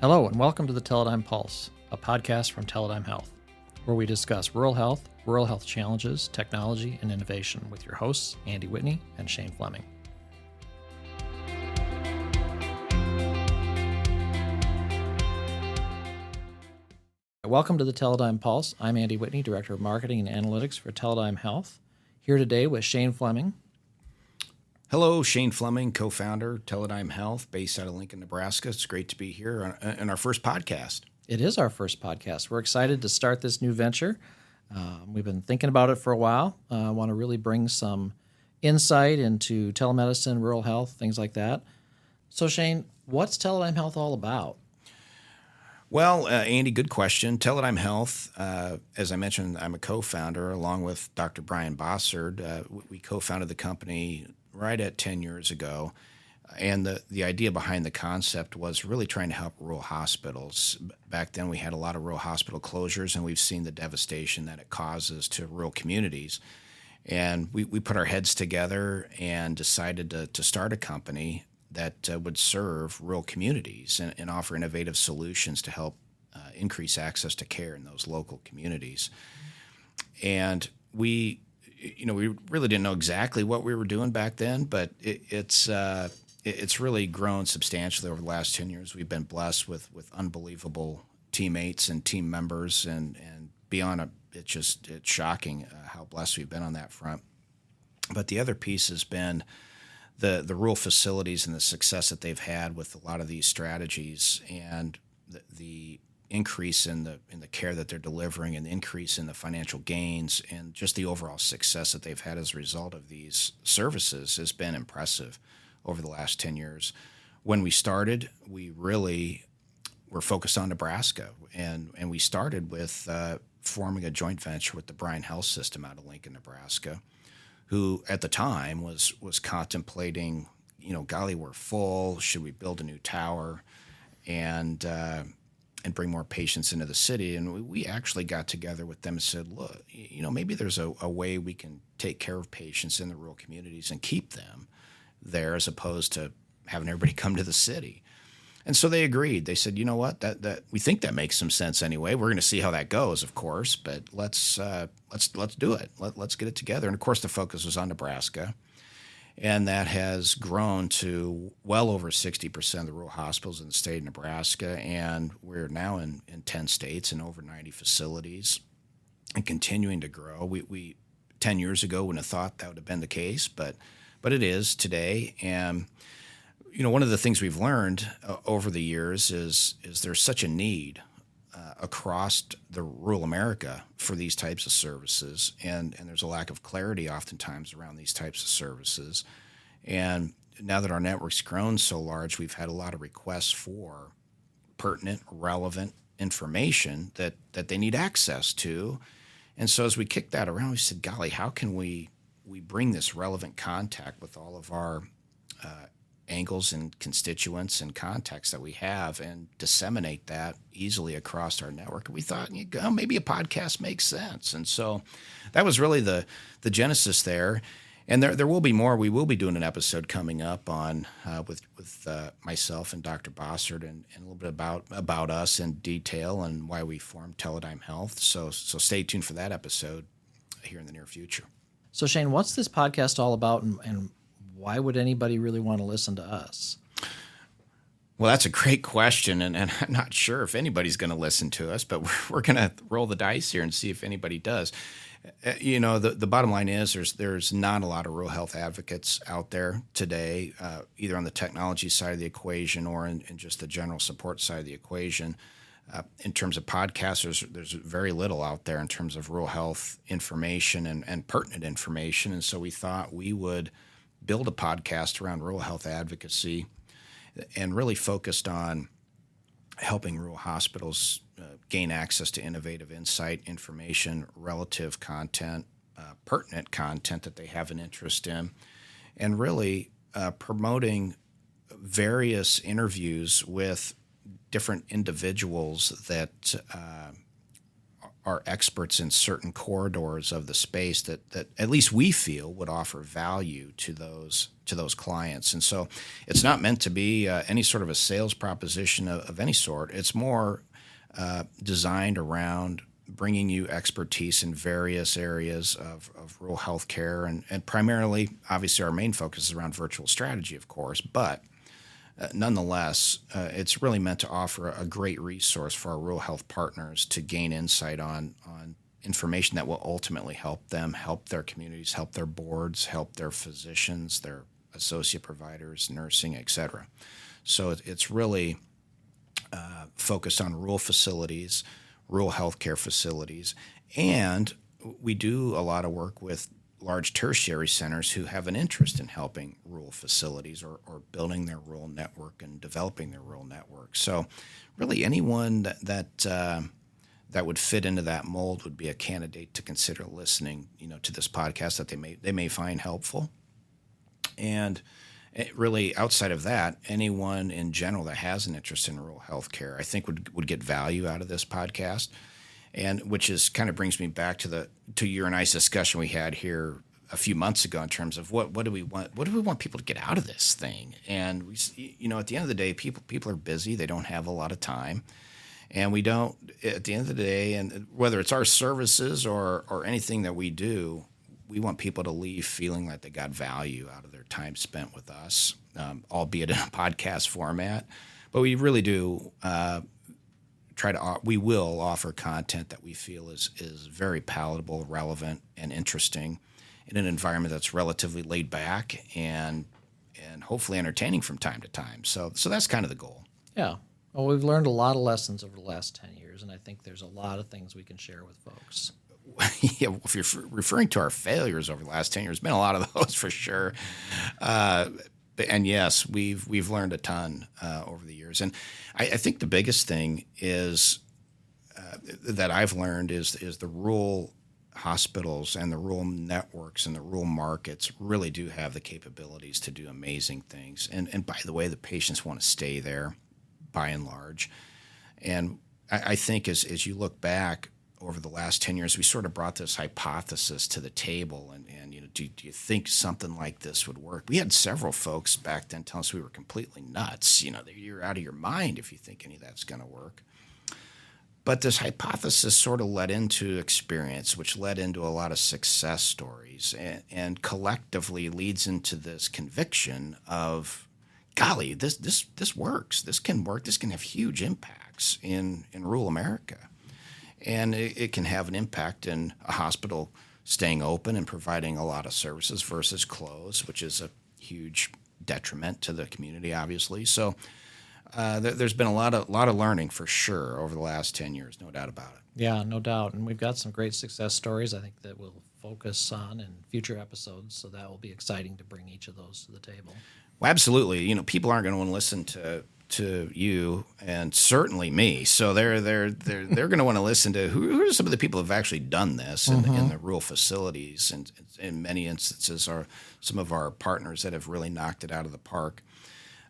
Hello and welcome to the Teledigm Pulse, a podcast from Teledigm Health, where we discuss rural health challenges, technology, and innovation with your hosts, Andy Whitney and Shane Fleming. Welcome to the Teledigm Pulse. I'm Andy Whitney, Director of Marketing and Analytics for Teledigm Health, here today with Shane Fleming. Hello, Shane Fleming, co-founder, Teledigm Health, based out of Lincoln, Nebraska. It's great to be here on our first podcast. It is our first podcast. We're excited to start this new venture. We've been thinking about it for a while. I want to really bring some insight into telemedicine, rural health, things like that. So, Shane, what's Teledigm Health all about? Well, Andy, good question. Teledigm Health, as I mentioned, I'm a co-founder along with Dr. Brian Bossard. We co-founded the company right at 10 years ago. And the idea behind the concept was really trying to help rural hospitals. Back then, we had a lot of rural hospital closures, and we've seen the devastation that it causes to rural communities. And we put our heads together and decided to start a company that would serve rural communities and offer innovative solutions to help increase access to care in those local communities. And we really didn't know exactly what we were doing back then, but it's really grown substantially over the last 10 years. We've been blessed with unbelievable teammates and team members, and beyond it's shocking how blessed we've been on that front. But the other piece has been the rural facilities and the success that they've had with a lot of these strategies, and the increase in the care that they're delivering, and the increase in the financial gains, and just the overall success that they've had as a result of these services has been impressive over the last 10 years. When we started, we really were focused on Nebraska, and we started with forming a joint venture with the Bryan Health System out of Lincoln, Nebraska, who at the time was contemplating, golly, we're full. Should we build a new tower and bring more patients into the city? And we actually got together with them and said, look, maybe there's a way we can take care of patients in the rural communities and keep them there as opposed to having everybody come to the city. And so they agreed. They said, you know what, that we think that makes some sense anyway. We're going to see how that goes, of course, but let's do it. Let's get it together. And of course, the focus was on Nebraska, and that has grown to well over 60% of the rural hospitals in the state of Nebraska, and we're now in 10 states and over 90 facilities, and continuing to grow. We 10 years ago wouldn't have thought that would have been the case, but it is today. And one of the things we've learned over the years is there's such a need across the rural America for these types of services, and there's a lack of clarity oftentimes around these types of services. And now that our network's grown so large, we've had a lot of requests for pertinent, relevant information that they need access to. And so as we kicked that around, we said, golly, how can we bring this relevant contact with all of our angles and constituents and contacts that we have and disseminate that easily across our network? And we thought, maybe a podcast makes sense. And so that was really the genesis there. And there will be more. We will be doing an episode coming up on with myself and Dr. Bossard and a little bit about us in detail and why we formed Teledigm Health. So stay tuned for that episode here in the near future. So, Shane, what's this podcast all about, and why would anybody really want to listen to us? Well, that's a great question, and I'm not sure if anybody's going to listen to us, but we're going to roll the dice here and see if anybody does. The bottom line is there's not a lot of rural health advocates out there today, either on the technology side of the equation or in just the general support side of the equation. In terms of podcasts, there's very little out there in terms of rural health information and pertinent information, and so we thought we would build a podcast around rural health advocacy and really focused on helping rural hospitals gain access to innovative insight, information, relative content, pertinent content that they have an interest in, and really promoting various interviews with different individuals that are experts in certain corridors of the space that at least we feel would offer value to those clients. And so it's not meant to be any sort of a sales proposition of any sort. It's more designed around bringing you expertise in various areas of rural healthcare, and primarily, obviously, our main focus is around virtual strategy, of course, but nonetheless, it's really meant to offer a great resource for our rural health partners to gain insight on information that will ultimately help them, help their communities, help their boards, help their physicians, their associate providers, nursing, et cetera. So it's really focused on rural facilities, rural healthcare facilities, and we do a lot of work with large tertiary centers who have an interest in helping rural facilities or building their rural network and developing their rural network. So really anyone that would fit into that mold would be a candidate to consider listening, to this podcast that they may find helpful. And really outside of that, anyone in general that has an interest in rural healthcare, I think would get value out of this podcast. And which is kind of brings me back to your and I's discussion we had here a few months ago in terms of what do we want people to get out of this thing. And we, at the end of the day, people are busy, they don't have a lot of time, and we don't. At the end of the day, and whether it's our services or anything that we do, we want people to leave feeling like they got value out of their time spent with us, albeit in a podcast format. But we really do. We will offer content that we feel is very palatable, relevant, and interesting in an environment that's relatively laid back and hopefully entertaining from time to time. So that's kind of the goal. Yeah. Well, we've learned a lot of lessons over the last 10 years, and I think there's a lot of things we can share with folks. Yeah, if you're referring to our failures over the last 10 years, there's been a lot of those for sure. And yes, we've learned a ton over the years. And I think the biggest thing is that I've learned is the rural hospitals and the rural networks and the rural markets really do have the capabilities to do amazing things. And by the way, the patients want to stay there by and large. And I think as you look back over the last 10 years, we sort of brought this hypothesis to the table. And do you think something like this would work? We had several folks back then tell us we were completely nuts. You're out of your mind if you think any of that's going to work. But this hypothesis sort of led into experience, which led into a lot of success stories, and collectively leads into this conviction of, golly, this works. This can work. This can have huge impacts in rural America. And it can have an impact in a hospital staying open and providing a lot of services versus closed, which is a huge detriment to the community, obviously. So there's been a lot of learning for sure over the last 10 years, no doubt about it. Yeah, no doubt. And we've got some great success stories I think that we'll focus on in future episodes, so that will be exciting to bring each of those to the table. Well, absolutely. People aren't going to want to listen to you and certainly me. So they're going to want to listen to who are some of the people who have actually done this in the rural facilities, and in many instances are some of our partners that have really knocked it out of the park.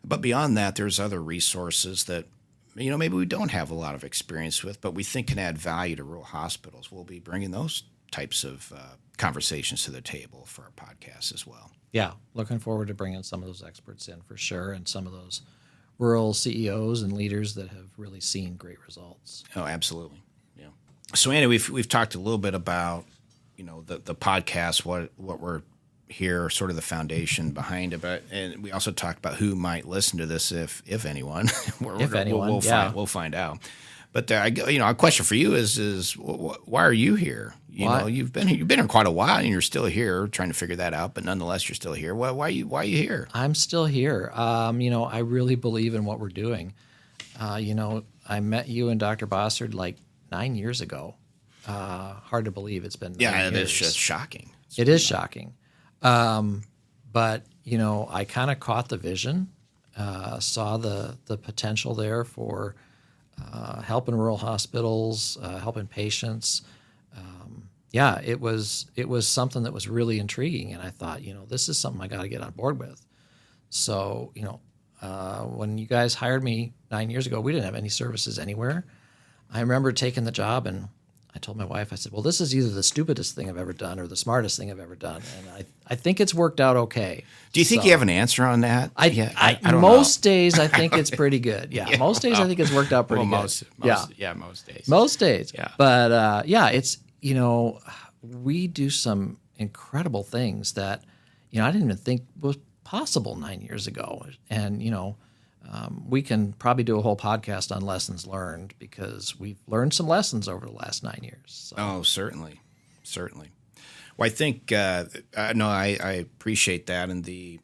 But beyond that, there's other resources that maybe we don't have a lot of experience with, but we think can add value to rural hospitals. We'll be bringing those types of conversations to the table for our podcast as well. Yeah, looking forward to bringing some of those experts in for sure, and some of those rural CEOs and leaders that have really seen great results. Oh, absolutely. Yeah. So, Andy, we've talked a little bit about the podcast, what we're here, sort of the foundation behind it, and we also talked about who might listen to this, if anyone. We'll find out. But a question for you is why are you here? You've been here quite a while, and you're still here, trying to figure that out. But nonetheless, you're still here. Why are you here? I'm still here. I really believe in what we're doing. I met you and Dr. Bossard like 9 years ago. Hard to believe it's been 9 years. It is just shocking. It is shocking. But I kind of caught the vision, saw the potential there for helping rural hospitals, helping patients. It was something that was really intriguing, and I thought, this is something I got to get on board with. So, when you guys hired me 9 years ago, we didn't have any services anywhere. I remember taking the job, and I told my wife, I said, well, this is either the stupidest thing I've ever done or the smartest thing I've ever done. And I think it's worked out okay. Do you think you have an answer on that? I don't most know. Days I think it's pretty good. Yeah, most days I think it's worked out pretty good. Most days. Most days. Yeah. But it's, we do some incredible things that, I didn't even think was possible 9 years ago. And, we can probably do a whole podcast on lessons learned because we've learned some lessons over the last 9 years. So. Oh, certainly. Well, I think I appreciate that, and the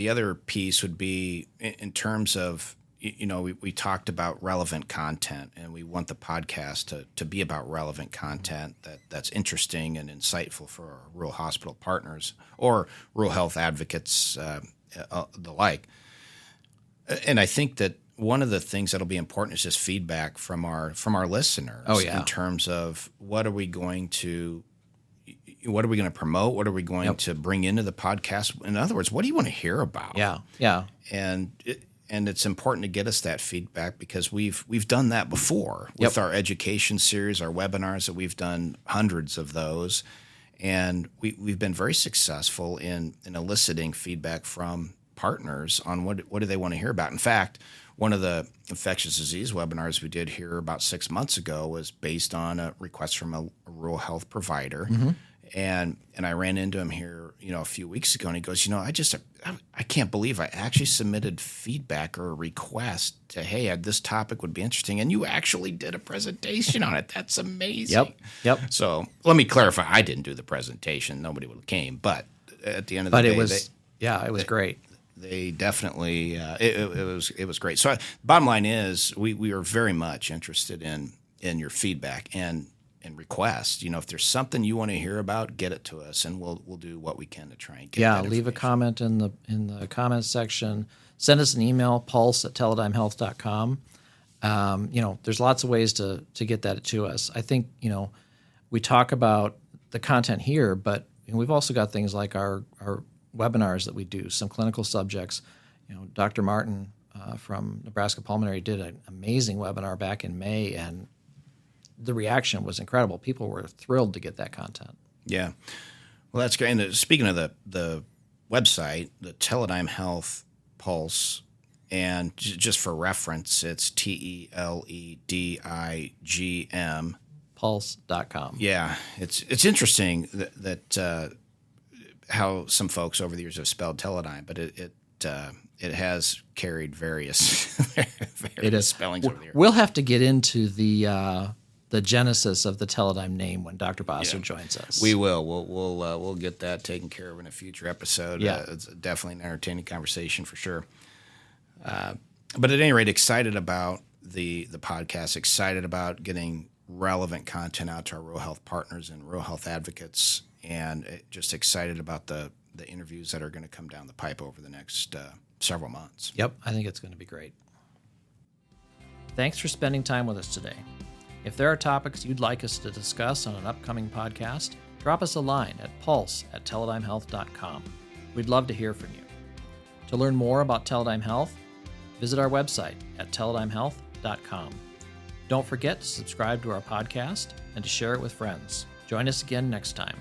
other piece would be in terms of we talked about relevant content, and we want the podcast to be about relevant content that's interesting and insightful for our rural hospital partners or rural health advocates, the like. And I think that one of the things that'll be important is just feedback from our listeners. Oh, yeah. In terms of what are we going to promote? What are we going to bring into the podcast? In other words, what do you want to hear about? Yeah. And it's important to get us that feedback because we've done that before with our education series, our webinars that we've done hundreds of those, and we've been very successful in eliciting feedback from partners on what do they want to hear about. In fact, one of the infectious disease webinars we did here about 6 months ago was based on a request from a rural health provider. Mm-hmm. And I ran into him here, a few weeks ago, and he goes, I can't believe I actually submitted feedback or a request to, hey, this topic would be interesting, and you actually did a presentation on it. That's amazing. Yep. So let me clarify, I didn't do the presentation. Nobody would have came, but at the end of the day, it was great. They definitely it was great. So bottom line is we are very much interested in your feedback and requests. If there's something you want to hear about, get it to us, and we'll do what we can to try and get. Yeah, leave a comment in the comments section. Send us an email, pulse@teledymhealth.com. There's lots of ways to get that to us. I think we talk about the content here, but we've also got things like our webinars that we do, some clinical subjects. Dr. Martin from Nebraska Pulmonary did an amazing webinar back in May, and the reaction was incredible. People were thrilled to get that content. Yeah. Well, that's great. And speaking of the website, the Teledigm Health Pulse, and just for reference, it's TELEDIGM. Pulse.com. Yeah. It's interesting that how some folks over the years have spelled Teledigm, but it has carried various spellings over the years. We'll have to get into the genesis of the Teledigm name when Dr. Bossard joins us. We will. We'll get that taken care of in a future episode. Yeah. It's definitely an entertaining conversation for sure. But at any rate, excited about the podcast, excited about getting relevant content out to our rural health partners and rural health advocates, and just excited about the interviews that are going to come down the pipe over the next several months. Yep, I think it's going to be great. Thanks for spending time with us today. If there are topics you'd like us to discuss on an upcoming podcast, drop us a line at pulse@teledymhealth.com. We'd love to hear from you. To learn more about Teledigm Health, visit our website at teledymhealth.com. Don't forget to subscribe to our podcast and to share it with friends. Join us again next time.